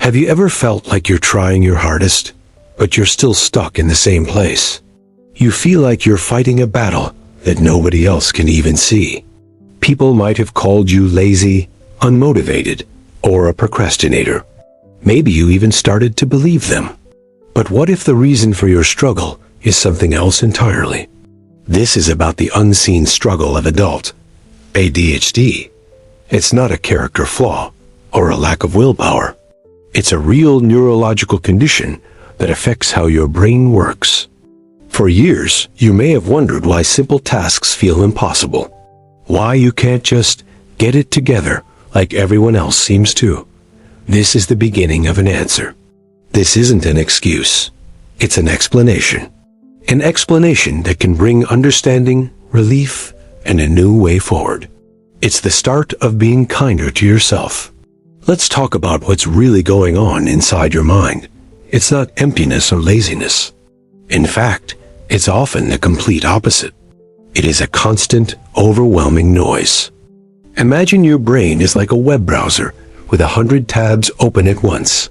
Have you ever felt like you're trying your hardest, but you're still stuck in the same place? You feel like you're fighting a battle that nobody else can even see. People might have called you lazy, unmotivated, or a procrastinator. Maybe you even started to believe them. But what if the reason for your struggle is something else entirely? This is about the unseen struggle of adult ADHD. It's not a character flaw or a lack of willpower. It's a real neurological condition that affects how your brain works. For years, you may have wondered why simple tasks feel impossible. Why you can't just get it together like everyone else seems to. This is the beginning of an answer. This isn't an excuse. It's an explanation. An explanation that can bring understanding, relief, and a new way forward. It's the start of being kinder to yourself. Let's talk about what's really going on inside your mind. It's not emptiness or laziness. In fact, it's often the complete opposite. It is a constant, overwhelming noise. Imagine your brain is like a web browser with 100 tabs open at once.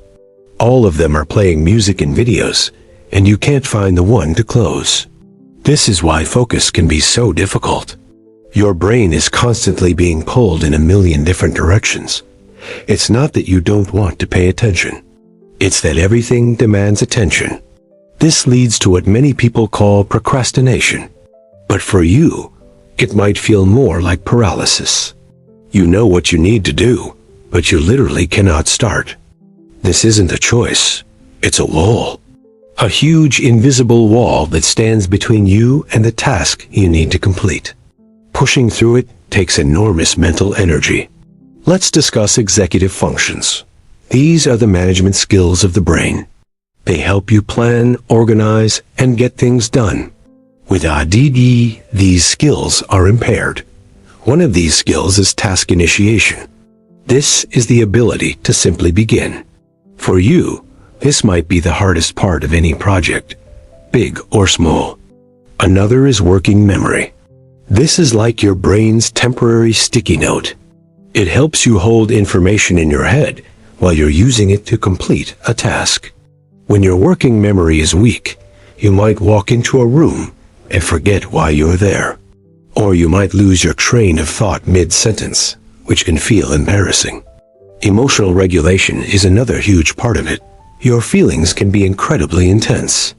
All of them are playing music and videos, and you can't find the one to close. This is why focus can be so difficult. Your brain is constantly being pulled in a million different directions. It's not that you don't want to pay attention. It's that everything demands attention. This leads to what many people call procrastination. But for you, it might feel more like paralysis. You know what you need to do, but you literally cannot start. This isn't a choice. It's a wall. A huge invisible wall that stands between you and the task you need to complete. Pushing through it takes enormous mental energy. Let's discuss executive functions. These are the management skills of the brain. They help you plan, organize, and get things done. With ADD, these skills are impaired. One of these skills is task initiation. This is the ability to simply begin. For you, this might be the hardest part of any project, big or small. Another is working memory. This is like your brain's temporary sticky note. It helps you hold information in your head while you're using it to complete a task. When your working memory is weak, you might walk into a room and forget why you're there. Or you might lose your train of thought mid-sentence, which can feel embarrassing. Emotional regulation is another huge part of it. Your feelings can be incredibly intense.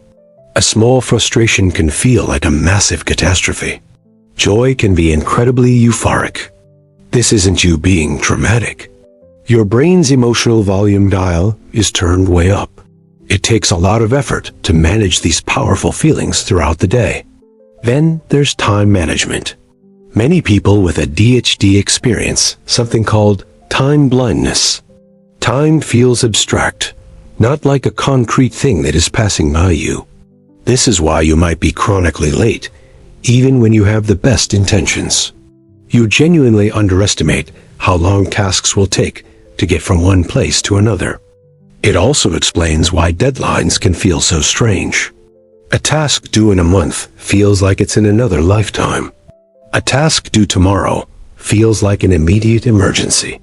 A small frustration can feel like a massive catastrophe. Joy can be incredibly euphoric. This isn't you being dramatic. Your brain's emotional volume dial is turned way up. It takes a lot of effort to manage these powerful feelings throughout the day. Then there's time management. Many people with ADHD experience something called time blindness. Time feels abstract, not like a concrete thing that is passing by you. This is why you might be chronically late, even when you have the best intentions. You genuinely underestimate how long tasks will take to get from one place to another. It also explains why deadlines can feel so strange. A task due in a month feels like it's in another lifetime. A task due tomorrow feels like an immediate emergency.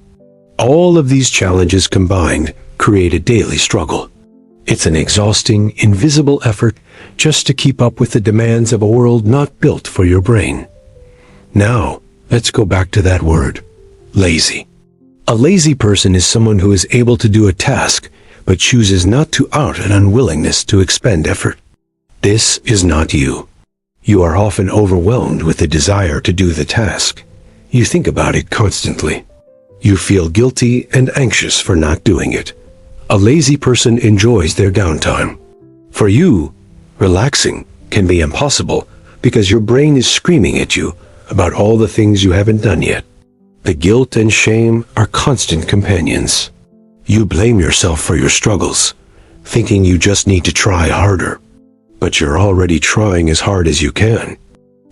All of these challenges combined create a daily struggle. It's an exhausting, invisible effort just to keep up with the demands of a world not built for your brain. Now, let's go back to that word, lazy. A lazy person is someone who is able to do a task, but chooses not to out an unwillingness to expend effort. This is not you. You are often overwhelmed with the desire to do the task. You think about it constantly. You feel guilty and anxious for not doing it. A lazy person enjoys their downtime. For you, relaxing can be impossible because your brain is screaming at you about all the things you haven't done yet. The guilt and shame are constant companions. You blame yourself for your struggles, thinking you just need to try harder. But you're already trying as hard as you can.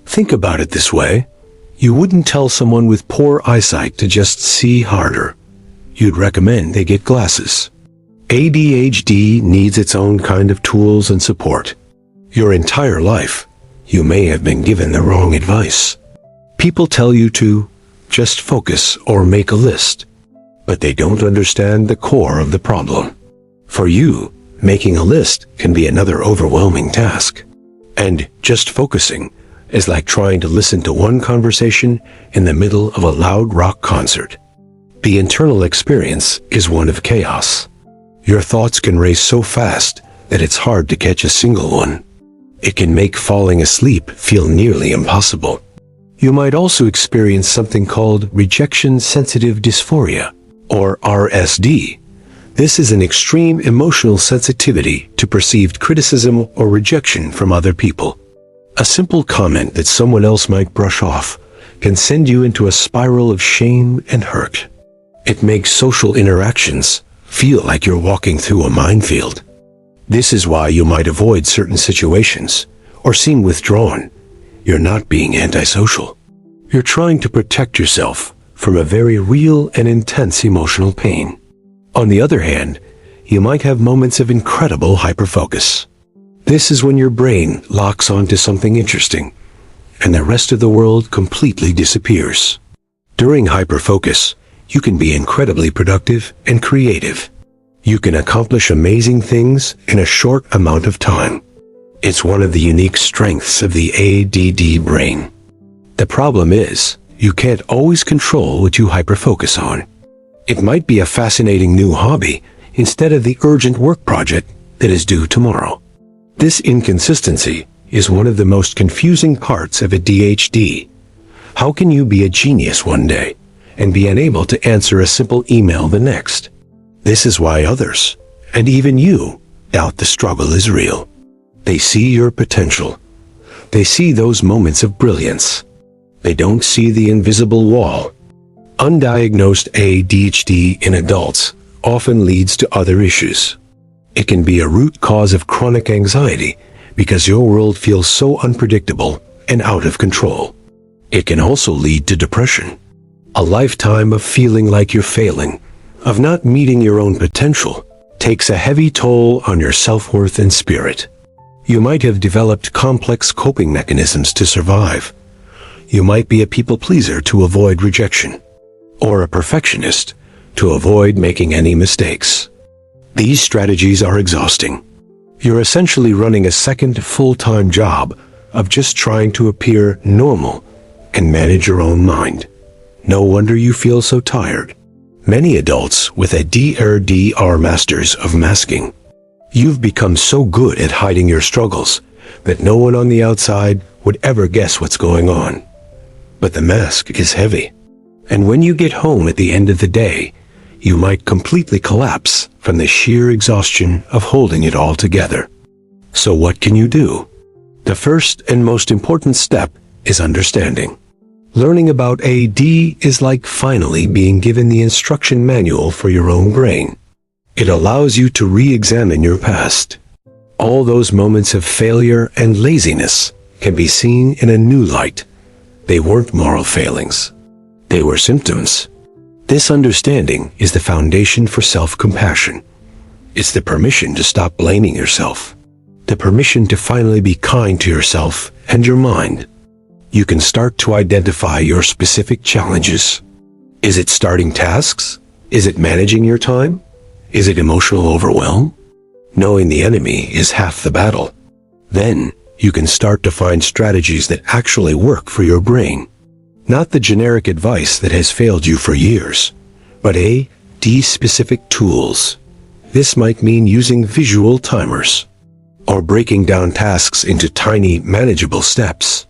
Think about it this way. You wouldn't tell someone with poor eyesight to just see harder. You'd recommend they get glasses. ADHD needs its own kind of tools and support. Your entire life, you may have been given the wrong advice. People tell you to just focus or make a list, but they don't understand the core of the problem. For you, making a list can be another overwhelming task. And just focusing is like trying to listen to one conversation in the middle of a loud rock concert. The internal experience is one of chaos. Your thoughts can race so fast that it's hard to catch a single one. It can make falling asleep feel nearly impossible. You might also experience something called rejection-sensitive dysphoria, or RSD. This is an extreme emotional sensitivity to perceived criticism or rejection from other people. A simple comment that someone else might brush off can send you into a spiral of shame and hurt. It makes social interactions feel like you're walking through a minefield. This is why you might avoid certain situations or seem withdrawn. You're not being antisocial. You're trying to protect yourself from a very real and intense emotional pain. On the other hand, you might have moments of incredible hyperfocus. This is when your brain locks onto something interesting, and the rest of the world completely disappears. During hyperfocus, you can be incredibly productive and creative. You can accomplish amazing things in a short amount of time. It's one of the unique strengths of the ADD brain. The problem is, you can't always control what you hyperfocus on. It might be a fascinating new hobby instead of the urgent work project that is due tomorrow. This inconsistency is one of the most confusing parts of ADHD. How can you be a genius one day and be unable to answer a simple email the next? This is why others, and even you, doubt the struggle is real. They see your potential. They see those moments of brilliance. They don't see the invisible wall. Undiagnosed ADHD in adults often leads to other issues. It can be a root cause of chronic anxiety because your world feels so unpredictable and out of control. It can also lead to depression, a lifetime of feeling like you're failing, of not meeting your own potential, takes a heavy toll on your self-worth and spirit. You might have developed complex coping mechanisms to survive. You might be a people pleaser to avoid rejection, or a perfectionist to avoid making any mistakes. These strategies are exhausting. You're essentially running a second full-time job of just trying to appear normal and manage your own mind. No wonder you feel so tired. Many adults with ADHD are masters of masking. You've become so good at hiding your struggles that no one on the outside would ever guess what's going on. But the mask is heavy. And when you get home at the end of the day, you might completely collapse from the sheer exhaustion of holding it all together. So what can you do? The first and most important step is understanding. Learning about AD is like finally being given the instruction manual for your own brain. It allows you to re-examine your past. All those moments of failure and laziness can be seen in a new light. They weren't moral failings. They were symptoms. This understanding is the foundation for self-compassion. It's the permission to stop blaming yourself. The permission to finally be kind to yourself and your mind. You can start to identify your specific challenges. Is it starting tasks? Is it managing your time? Is it emotional overwhelm? Knowing the enemy is half the battle. Then you can start to find strategies that actually work for your brain. Not the generic advice that has failed you for years, but AD-specific tools. This might mean using visual timers, or breaking down tasks into tiny, manageable steps,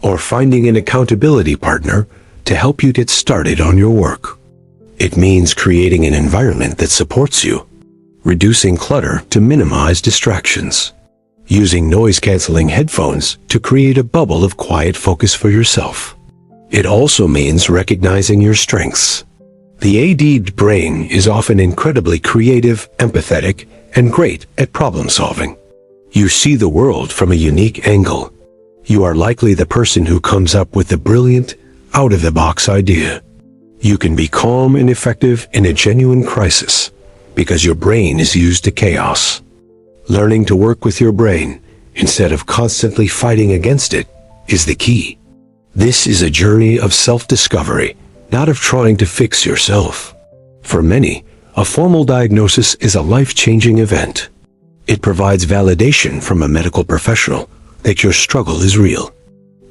or finding an accountability partner to help you get started on your work. It means creating an environment that supports you, reducing clutter to minimize distractions, using noise-canceling headphones to create a bubble of quiet focus for yourself. It also means recognizing your strengths. The AD brain is often incredibly creative, empathetic, and great at problem solving. You see the world from a unique angle. You are likely the person who comes up with the brilliant, out-of-the-box idea. You can be calm and effective in a genuine crisis because your brain is used to chaos. Learning to work with your brain instead of constantly fighting against it is the key. This is a journey of self-discovery, not of trying to fix yourself. For many, A formal diagnosis is a life-changing event. It provides validation from a medical professional that your struggle is real.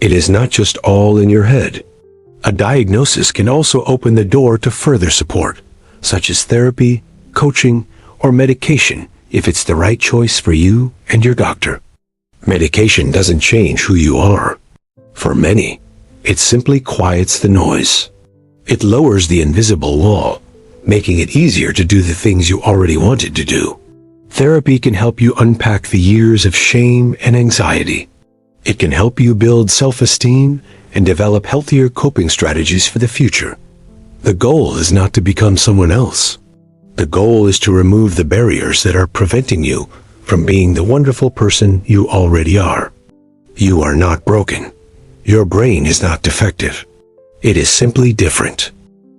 It is not just all in your head. A diagnosis can also open the door to further support, such as therapy, coaching, or medication if it's the right choice for you and your doctor. Medication doesn't change who you are. For many, it simply quiets the noise. It lowers the invisible wall, making it easier to do the things you already wanted to do. Therapy can help you unpack the years of shame and anxiety. It can help you build self-esteem and develop healthier coping strategies for the future. The goal is not to become someone else. The goal is to remove the barriers that are preventing you from being the wonderful person you already are. You are not broken. Your brain is not defective. It is simply different.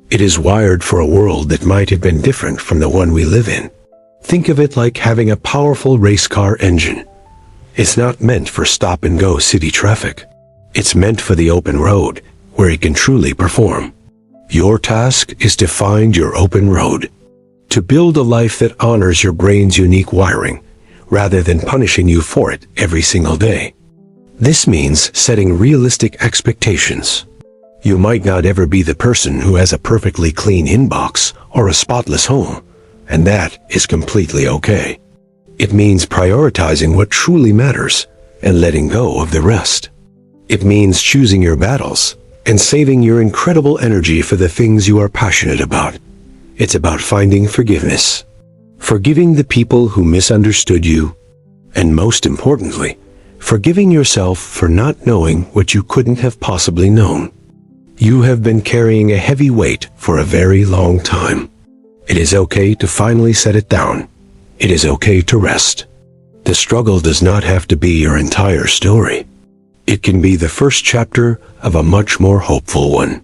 It is wired for a world that might have been different from the one we live in. Think of it like having a powerful race car engine. It's not meant for stop-and-go city traffic. It's meant for the open road, where it can truly perform. Your task is to find your open road. To build a life that honors your brain's unique wiring, rather than punishing you for it every single day. This means setting realistic expectations. You might not ever be the person who has a perfectly clean inbox or a spotless home, and that is completely okay. It means prioritizing what truly matters and letting go of the rest. It means choosing your battles and saving your incredible energy for the things you are passionate about. It's about finding forgiveness, forgiving the people who misunderstood you, and most importantly, forgiving yourself for not knowing what you couldn't have possibly known. You have been carrying a heavy weight for a very long time. It is okay to finally set it down. It is okay to rest. The struggle does not have to be your entire story. It can be the first chapter of a much more hopeful one.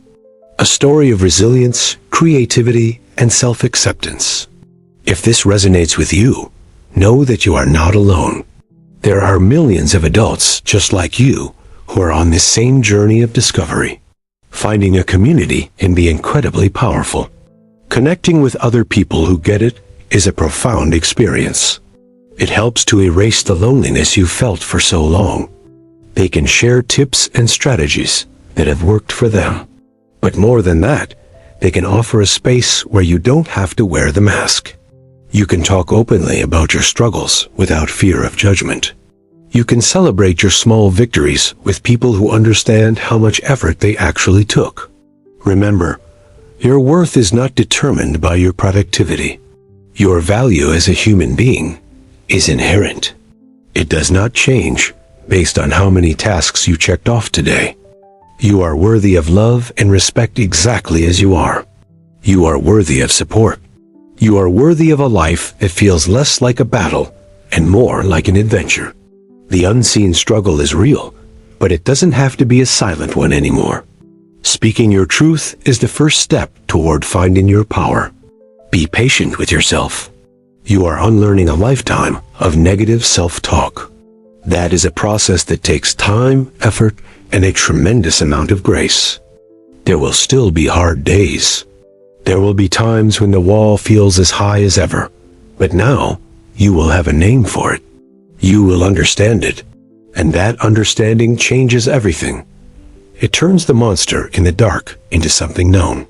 A story of resilience, creativity, and self-acceptance. If this resonates with you, know that you are not alone. There are millions of adults just like you who are on this same journey of discovery. Finding a community can be incredibly powerful. Connecting with other people who get it is a profound experience. It helps to erase the loneliness you felt for so long. They can share tips and strategies that have worked for them. But more than that, they can offer a space where you don't have to wear the mask. You can talk openly about your struggles without fear of judgment. You can celebrate your small victories with people who understand how much effort they actually took. Remember, your worth is not determined by your productivity. Your value as a human being is inherent. It does not change based on how many tasks you checked off today. You are worthy of love and respect exactly as you are. You are worthy of support. You are worthy of a life that feels less like a battle and more like an adventure. The unseen struggle is real, but it doesn't have to be a silent one anymore. Speaking your truth is the first step toward finding your power. Be patient with yourself. You are unlearning a lifetime of negative self-talk. That is a process that takes time, effort, and a tremendous amount of grace. There will still be hard days. There will be times when the wall feels as high as ever, but now you will have a name for it. You will understand it, and that understanding changes everything. It turns the monster in the dark into something known,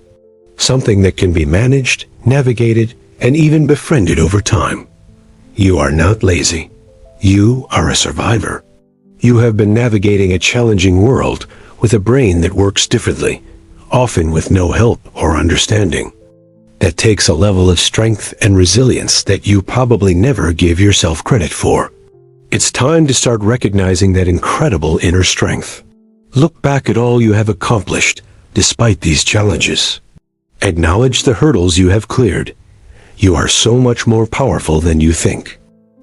something that can be managed, navigated, and even befriended over time. You are not lazy. You are a survivor. You have been navigating a challenging world with a brain that works differently, often with no help or understanding. That takes a level of strength and resilience that you probably never give yourself credit for. It's time to start recognizing that incredible inner strength. Look back at all you have accomplished despite these challenges. Acknowledge the hurdles you have cleared. You are so much more powerful than you think.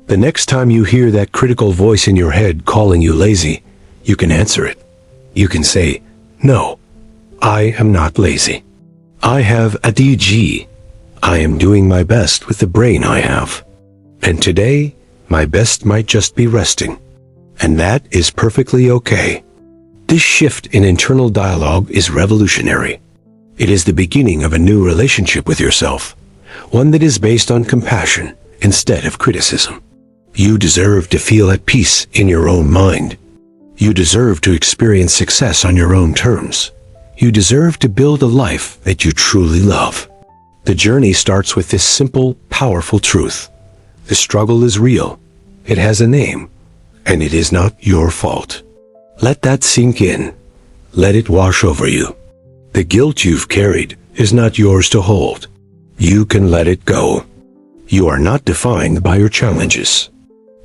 The next time you hear that critical voice in your head calling you lazy, you can answer it. You can say, "No, I am not lazy. I have ADHD. I am doing my best with the brain I have. And today, my best might just be resting. And that is perfectly okay." This shift in internal dialogue is revolutionary. It is the beginning of a new relationship with yourself, one that is based on compassion instead of criticism. You deserve to feel at peace in your own mind. You deserve to experience success on your own terms. You deserve to build a life that you truly love. The journey starts with this simple, powerful truth. The struggle is real. It has a name, and it is not your fault. Let that sink in. Let it wash over you. The guilt you've carried is not yours to hold. You can let it go. You are not defined by your challenges.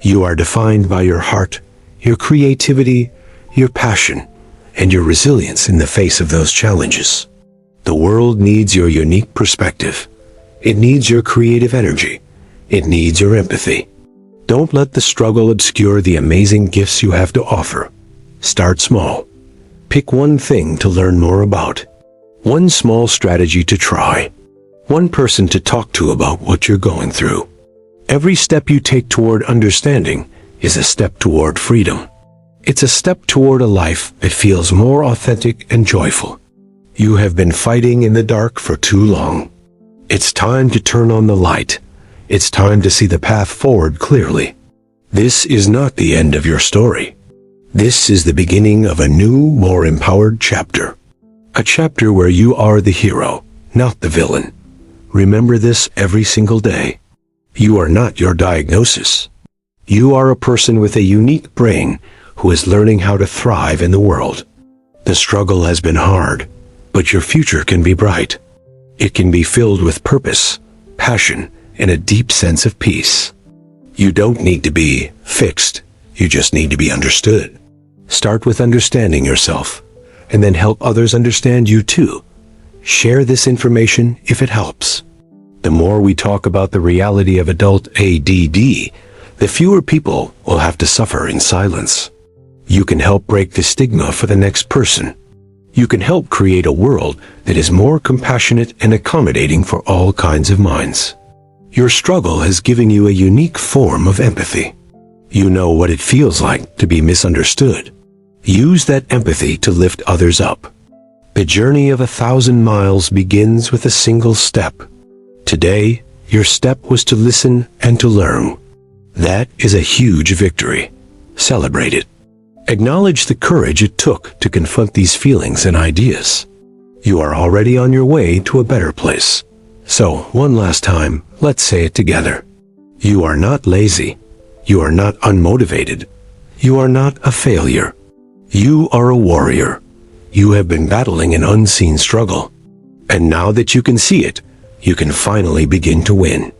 You are defined by your heart, your creativity, your passion, and your resilience in the face of those challenges. The world needs your unique perspective. It needs your creative energy. It needs your empathy. Don't let the struggle obscure the amazing gifts you have to offer. Start small. Pick one thing to learn more about. One small strategy to try. One person to talk to about what you're going through. Every step you take toward understanding is a step toward freedom. It's a step toward a life that feels more authentic and joyful. You have been fighting in the dark for too long. It's time to turn on the light. It's time to see the path forward clearly. This is not the end of your story. This is the beginning of a new, more empowered chapter. A chapter where you are the hero, not the villain. Remember this every single day. You are not your diagnosis. You are a person with a unique brain who is learning how to thrive in the world. The struggle has been hard, but your future can be bright. It can be filled with purpose, passion, and a deep sense of peace. You don't need to be fixed. You just need to be understood. Start with understanding yourself, and then help others understand you too. Share this information if it helps. The more we talk about the reality of adult ADD, the fewer people will have to suffer in silence. You can help break the stigma for the next person. You can help create a world that is more compassionate and accommodating for all kinds of minds. Your struggle has given you a unique form of empathy. You know what it feels like to be misunderstood. Use that empathy to lift others up. The journey of 1,000 miles begins with a single step. Today, your step was to listen and to learn. That is a huge victory. Celebrate it. Acknowledge the courage it took to confront these feelings and ideas. You are already on your way to a better place. So, one last time, let's say it together. You are not lazy. You are not unmotivated. You are not a failure. You are a warrior. You have been battling an unseen struggle. And now that you can see it, you can finally begin to win.